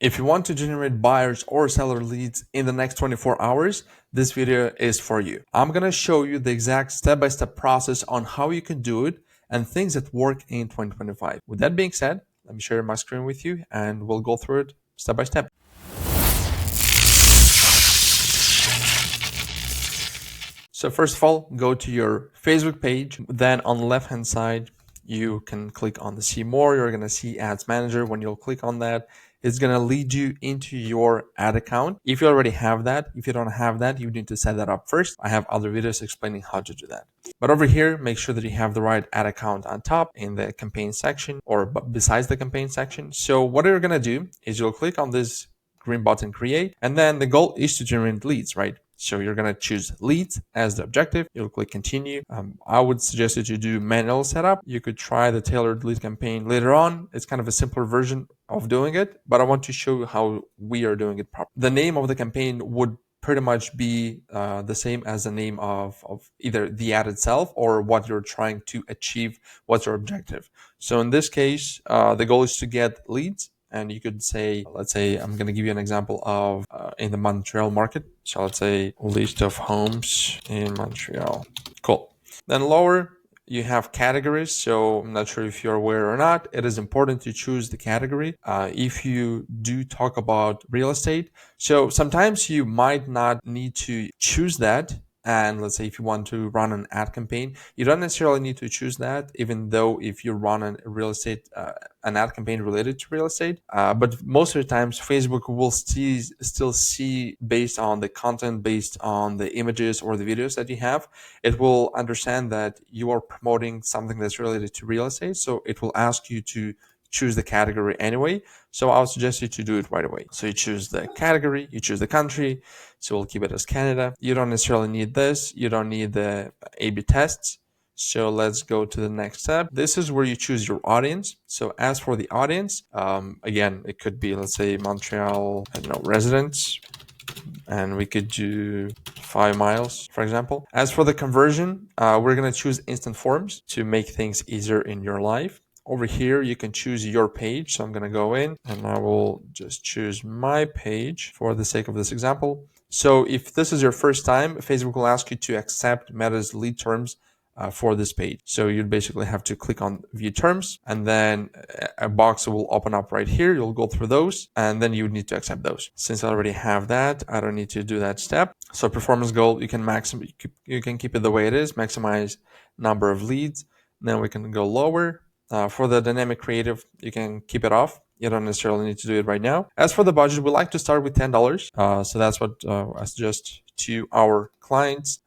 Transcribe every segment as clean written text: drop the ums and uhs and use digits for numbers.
If you want to generate buyers or seller leads in the next 24 hours, this video is for you. I'm going to show you the exact step-by-step process on how you can do it and things that work in 2025. With that being said, let me share my screen with you and we'll go through it step by step. So first of all, go to your Facebook page. Then on the left-hand side, you can click on the see more. You're going to see ads manager. When you'll click on that, it's going to lead you into your ad account. If you already have that, if you don't have that, you need to set that up first. I have other videos explaining how to do that. But over here, make sure that you have the right ad account on top in the campaign section or besides the campaign section. So what you're going to do is you'll click on this green button create, and then the goal is to generate leads, right? So you're going to choose leads as the objective. You'll click continue. I would suggest that you do manual setup. You could try the tailored lead campaign later on. It's kind of a simpler version of doing it, but I want to show you how we are doing it properly. The name of the campaign would pretty much be the same as the name of either the ad itself or what you're trying to achieve, what's your objective. So in this case, the goal is to get leads. And you could say, let's say, I'm going to give you an example of in the Montreal market. So let's say list of homes in Montreal. Cool. Then lower, you have categories. So I'm not sure if you're aware or not. It is important to choose the category if you do talk about real estate. So sometimes you might not need to choose that. And let's say if you want to run an ad campaign, you don't necessarily need to choose that, even though if you run a real estate, an ad campaign related to real estate. But most of the times, Facebook will still see based on the content, based on the images or the videos that you have, it will understand that you are promoting something that's related to real estate. So it will ask you to choose the category anyway. So I'll suggest you to do it right away. So you choose the category, you choose the country. So we'll keep it as Canada. You don't necessarily need this. You don't need the A/B tests. So let's go to the next step. This is where you choose your audience. So as for the audience, again, it could be, let's say Montreal, I don't know, residents, and we could do 5 miles, for example. As for the conversion, we're going to choose instant forms to make things easier in your life. Over here, you can choose your page. So I'm going to go in and I will just choose my page for the sake of this example. So if this is your first time, Facebook will ask you to accept Meta's lead terms for this page. So you'd basically have to click on view terms and then a box will open up right here. You'll go through those and then you need to accept those. Since I already have that, I don't need to do that step. So performance goal, you can keep it the way it is, maximize number of leads. Then we can go lower. For the dynamic creative, you can keep it off. You don't necessarily need to do it right now. As for the budget, we like to start with $10. So that's what I suggest to our clients,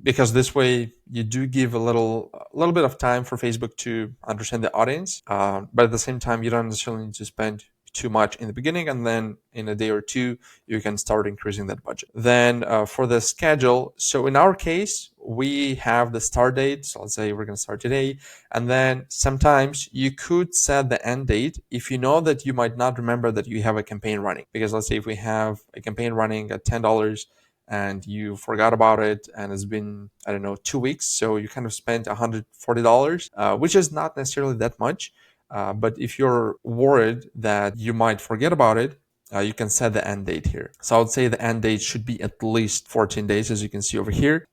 because this way you do give a little bit of time for Facebook to understand the audience. But at the same time, you don't necessarily need to spend too much in the beginning, and then in a day or two you can start increasing that budget. Then for the schedule, so in our case we have the start date, so let's say we're going to start today, and then sometimes you could set the end date if you know that you might not remember that you have a campaign running. Because let's say if we have a campaign running at $10 and you forgot about it and it's been, I don't know, 2 weeks, so you kind of spent $140, which is not necessarily that much. But if you're worried that you might forget about it, you can set the end date here. So I would say the end date should be at least 14 days, as you can see over here.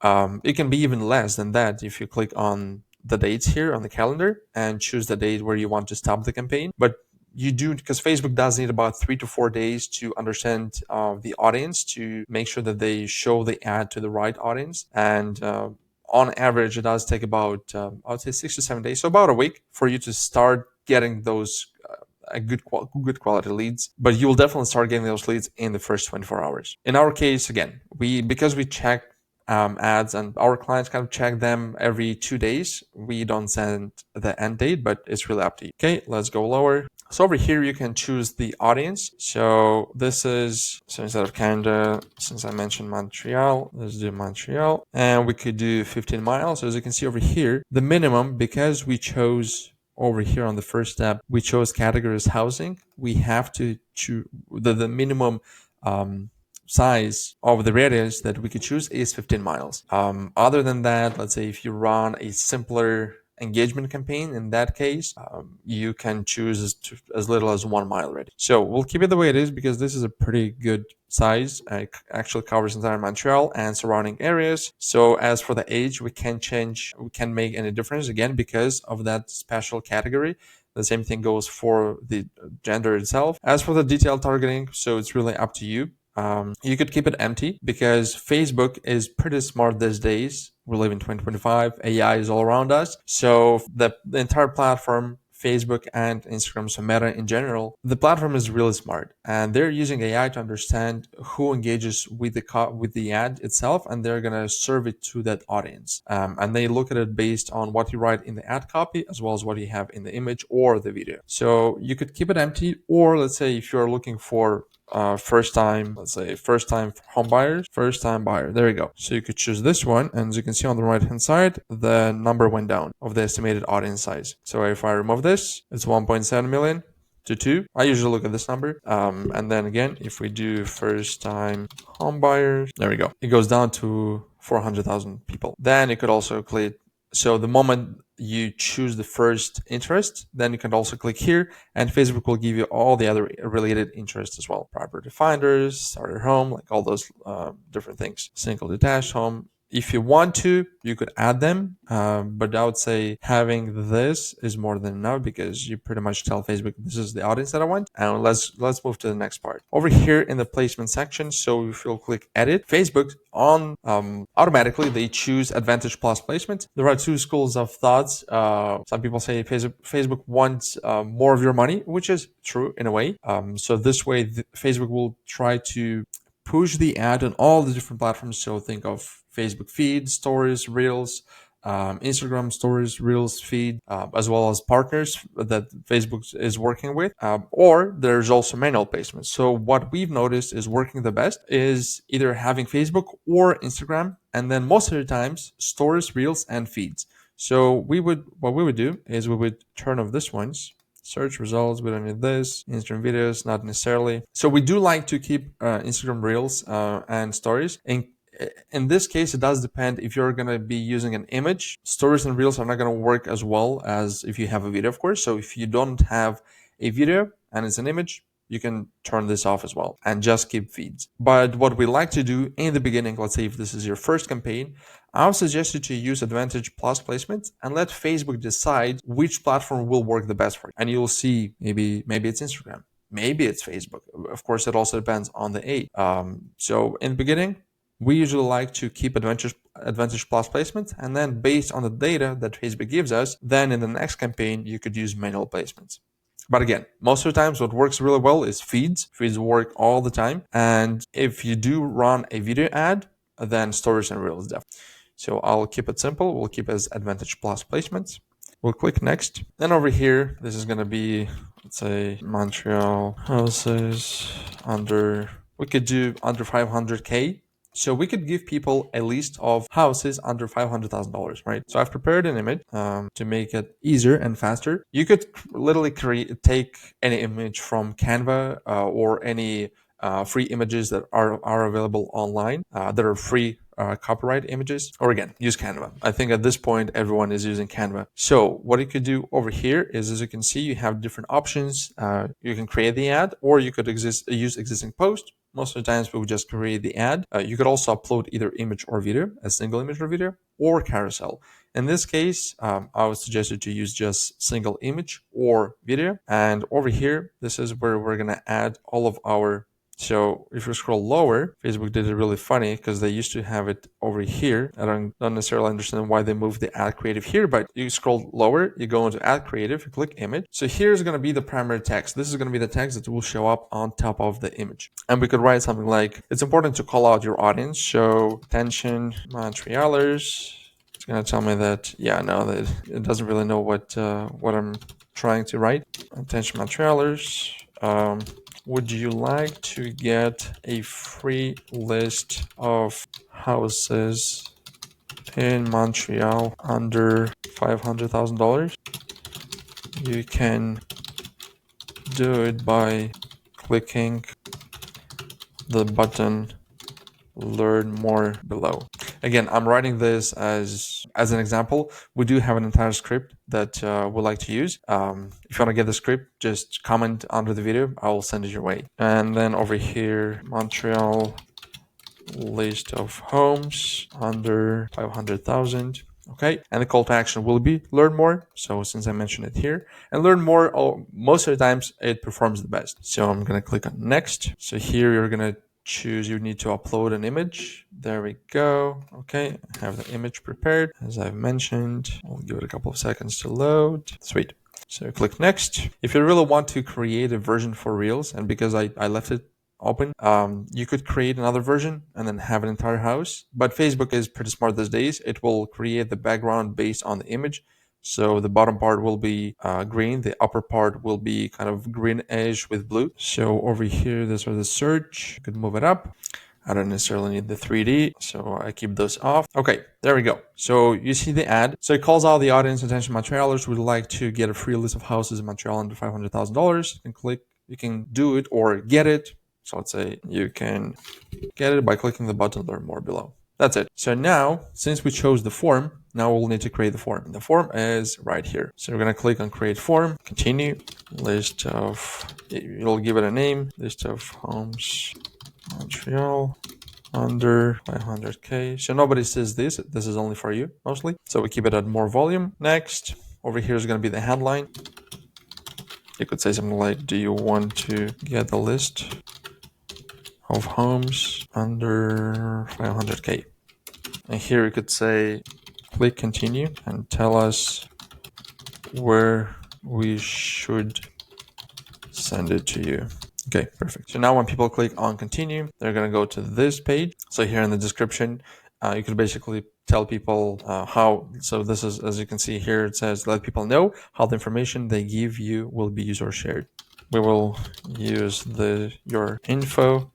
It can be even less than that if you click on the dates here on the calendar and choose the date where you want to stop the campaign. But you do, because Facebook does need about 3 to 4 days to understand the audience, to make sure that they show the ad to the right audience. And on average, it does take about, I would say 6 to 7 days, so about a week for you to start getting those good quality leads. But you will definitely start getting those leads in the first 24 hours. In our case, again, because we check ads and our clients kind of check them every 2 days, we don't send the end date, but it's really up to you. Okay, let's go lower. So over here, you can choose the audience. So this is, so instead of Canada, since I mentioned Montreal, let's do Montreal. And we could do 15 miles. So as you can see over here, the minimum, because we chose over here on the first step, we chose categories housing. We have to choose the minimum size of the radius that we could choose is 15 miles. Other than that, let's say if you run a simpler engagement campaign, in that case, you can choose as little as 1 mile radius. So we'll keep it the way it is because this is a pretty good size. It actually covers entire Montreal and surrounding areas. So as for the age, we can make any difference again because of that special category. The same thing goes for the gender itself. As for the detailed targeting, so it's really up to you. You could keep it empty because Facebook is pretty smart these days. We live in 2025. AI is all around us. So the entire platform, Facebook and Instagram, so Meta in general, the platform is really smart, and they're using AI to understand who engages with the ad itself, and they're gonna serve it to that audience. And they look at it based on what you write in the ad copy as well as what you have in the image or the video. So you could keep it empty, or let's say if you're looking for first time home buyers, first time buyer, there you go. So you could choose this one, and as you can see on the right hand side, the number went down of the estimated audience size. So if I remove this, it's 1.7 million to 2. I usually look at this number, and then again, if we do first time home buyers, there we go, it goes down to 400,000 people. Then you could also click, so the moment you choose the first interest, then you can also click here, and Facebook will give you all the other related interests as well. Property finders, starter home, like all those different things. Single detached home. If you want to, you could add them, but I would say having this is more than enough because you pretty much tell Facebook this is the audience that I want. And let's move to the next part. Over here in the placement section, so if you'll click edit, Facebook on automatically they choose Advantage Plus placement. There are two schools of thoughts. Some people say Facebook wants more of your money, which is true in a way. So this way, Facebook will try to push the ad on all the different platforms. So think of Facebook feed, stories, reels, Instagram stories, reels, feed, as well as partners that Facebook is working with. Or there's also manual placement. So what we've noticed is working the best is either having Facebook or Instagram, and then most of the times stories, reels, and feeds. So what we would do is we would turn off this ones. Search results, we don't need this. Instagram videos, not necessarily. So we do like to keep Instagram reels and stories. In this case, it does depend if you're going to be using an image. Stories and reels are not going to work as well as if you have a video, of course. So if you don't have a video and it's an image, you can turn this off as well and just keep feeds. But what we like to do in the beginning, let's say if this is your first campaign, I would suggest you to use Advantage Plus placement and let Facebook decide which platform will work the best for you. And you'll see maybe it's Instagram, maybe it's Facebook. Of course, it also depends on the age. So in the beginning, we usually like to keep Advantage Plus placement, and then based on the data that Facebook gives us, then in the next campaign, you could use manual placements. But again, most of the times what works really well is feeds. Feeds work all the time. And if you do run a video ad, then stories and reels definitely. So I'll keep it simple. We'll keep it as Advantage Plus placements. We'll click next. Then over here, this is going to be, let's say, Montreal houses we could do under 500K. So we could give people a list of houses under $500,000, right? So I've prepared an image to make it easier and faster. You could literally take any image from Canva or any free images that are available online that are free copyright images, or again, use Canva. I think at this point, everyone is using Canva. So what you could do over here is, as you can see, you have different options. You can create the ad, or you could use existing post. Most of the times we would just create the ad. You could also upload either image or video, a single image or video, or carousel. In this case, I would suggest you to use just single image or video. And over here, this is where we're going to add all of our. So if you scroll lower, Facebook did it really funny because they used to have it over here. I don't necessarily understand why they moved the ad creative here, but you scroll lower, you go into ad creative, you click image. So here's going to be the primary text. This is going to be the text that will show up on top of the image. And we could write something like, it's important to call out your audience. So attention, Montrealers. It's going to tell me that, that it doesn't really know what I'm trying to write. Attention, Montrealers. Would you like to get a free list of houses in Montreal under $500,000? You can do it by clicking the button Learn More below. Again, I'm writing this as an example. We do have an entire script that we like to use. If you want to get the script, just comment under the video. I will send it your way. And then over here, Montreal list of homes under 500,000. Okay, and the call to action will be learn more. So since I mentioned it here, and learn more, most of the times it performs the best. So I'm gonna click on next. So here you're gonna choose, you need to upload an image. There we go. Okay, I have the image prepared as I've mentioned. I'll give it a couple of seconds to load. Sweet. So click next. If you really want to create a version for Reels, and because I left it open, you could create another version and then have an entire house. But Facebook is pretty smart these days. It will create the background based on the image. So the bottom part will be green. The upper part will be kind of greenish with blue. So over here, this is the search. You could move it up. I don't necessarily need the 3D, so I keep those off. Okay, there we go. So you see the ad. So it calls out the audience attention Montrealers who would like to get a free list of houses in Montreal under $500,000. You can click, you can do it or get it. So let's say you can get it by clicking the button learn more below. That's it. So now, since we chose the form, now we'll need to create the form. The form is right here. So we're going to click on create form, continue, list of, you'll give it a name, list of homes, Montreal, under 500K. So nobody sees this. This is only for you, mostly. So we keep it at more volume. Next, over here is going to be the headline. You could say something like, do you want to get the list of homes under 500K? And here you could say, click continue and tell us where we should send it to you. Okay, perfect. So now when people click on continue, they're going to go to this page. So here in the description, you could basically tell people how, so this is, as you can see here, it says, let people know how the information they give you will be used or shared. We will use your info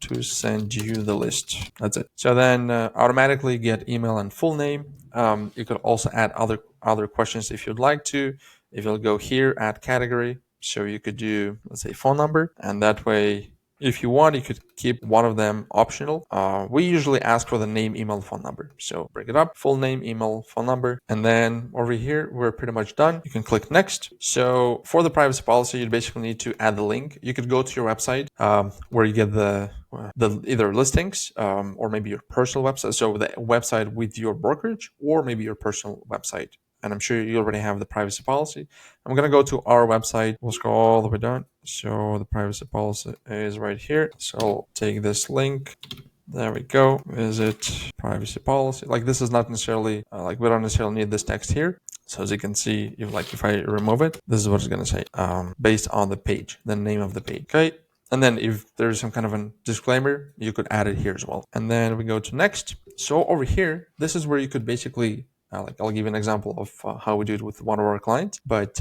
to send you the list. That's it. So then automatically get email and full name. You could also add other questions if you'd like to. If you'll go here, add category. So you could do, let's say, phone number. And that way, if you want, you could keep one of them optional. We usually ask for the name, email, phone number. So bring it up, full name, email, phone number. And then over here, we're pretty much done. You can click next. So for the privacy policy, you basically need to add the link. You could go to your website where you get the either listings or maybe your personal website. So the website with your brokerage or maybe your personal website. And I'm sure you already have the privacy policy. I'm going to go to our website. We'll scroll all the way down. So the privacy policy is right here. So I'll take this link. There we go. Visit privacy policy. Like this is not necessarily, like we don't necessarily need this text here. So as you can see, if I remove it, this is what it's going to say based on the page, the name of the page. Okay. And then if there's some kind of a disclaimer, you could add it here as well. And then we go to next. So over here, this is where you could basically I'll give you an example of how we do it with one of our clients, but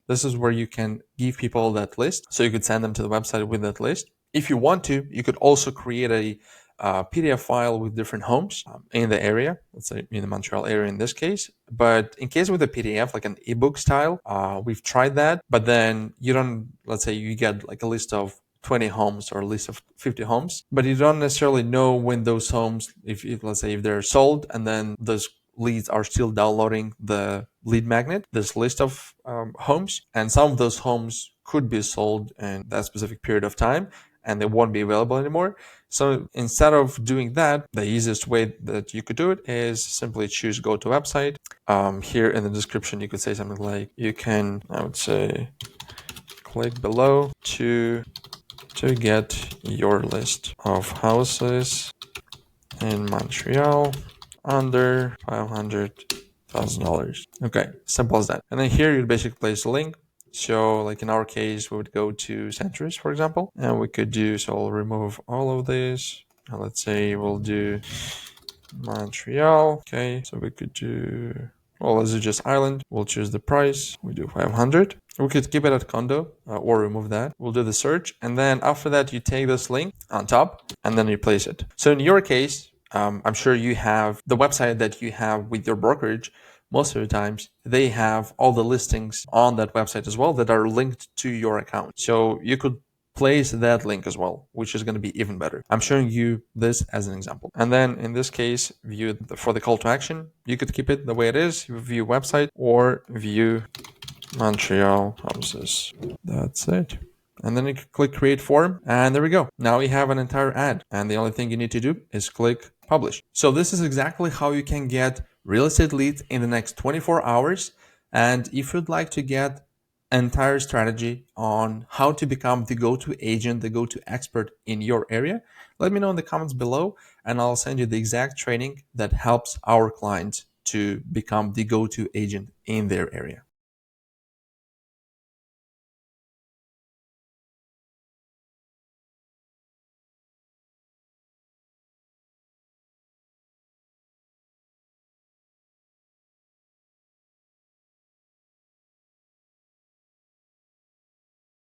this is where you can give people that list. So you could send them to the website with that list. If you want to, you could also create a PDF file with different homes in the area, let's say in the Montreal area in this case. But in case with a PDF, like an ebook style, we've tried that, but then you don't, let's say you get like a list of 20 homes or a list of 50 homes, but you don't necessarily know when those homes, if let's say if they're sold and then those leads are still downloading the lead magnet, this list of homes, and some of those homes could be sold in that specific period of time and they won't be available anymore. So instead of doing that, the easiest way that you could do it is simply choose go to website. Here in the description, you could say something like, you can, I would say, click below to get your list of houses in Montreal under $500,000. Okay, simple as that. And then here you basically place a link. So like in our case, we would go to Centris, for example, and we could do, so I'll remove all of this. And let's say we'll do Montreal. Okay, so we could do, well, let's do just island. We'll choose the price. We do 500. We could keep it at condo or remove that. We'll do the search. And then after that, you take this link on top and then you place it. So in your case, I'm sure you have the website that you have with your brokerage. Most of the times, they have all the listings on that website as well that are linked to your account. So you could place that link as well, which is going to be even better. I'm showing you this as an example. And then in this case, for the call to action, you could keep it the way it is, view website or view Montreal houses. That's it. And then you can click create form, and there we go. Now you have an entire ad, and the only thing you need to do is click publish. So this is exactly how you can get real estate leads in the next 24 hours. And if you'd like to get entire strategy on how to become the go-to agent, the go-to expert in your area, let me know in the comments below, and I'll send you the exact training that helps our clients to become the go-to agent in their area.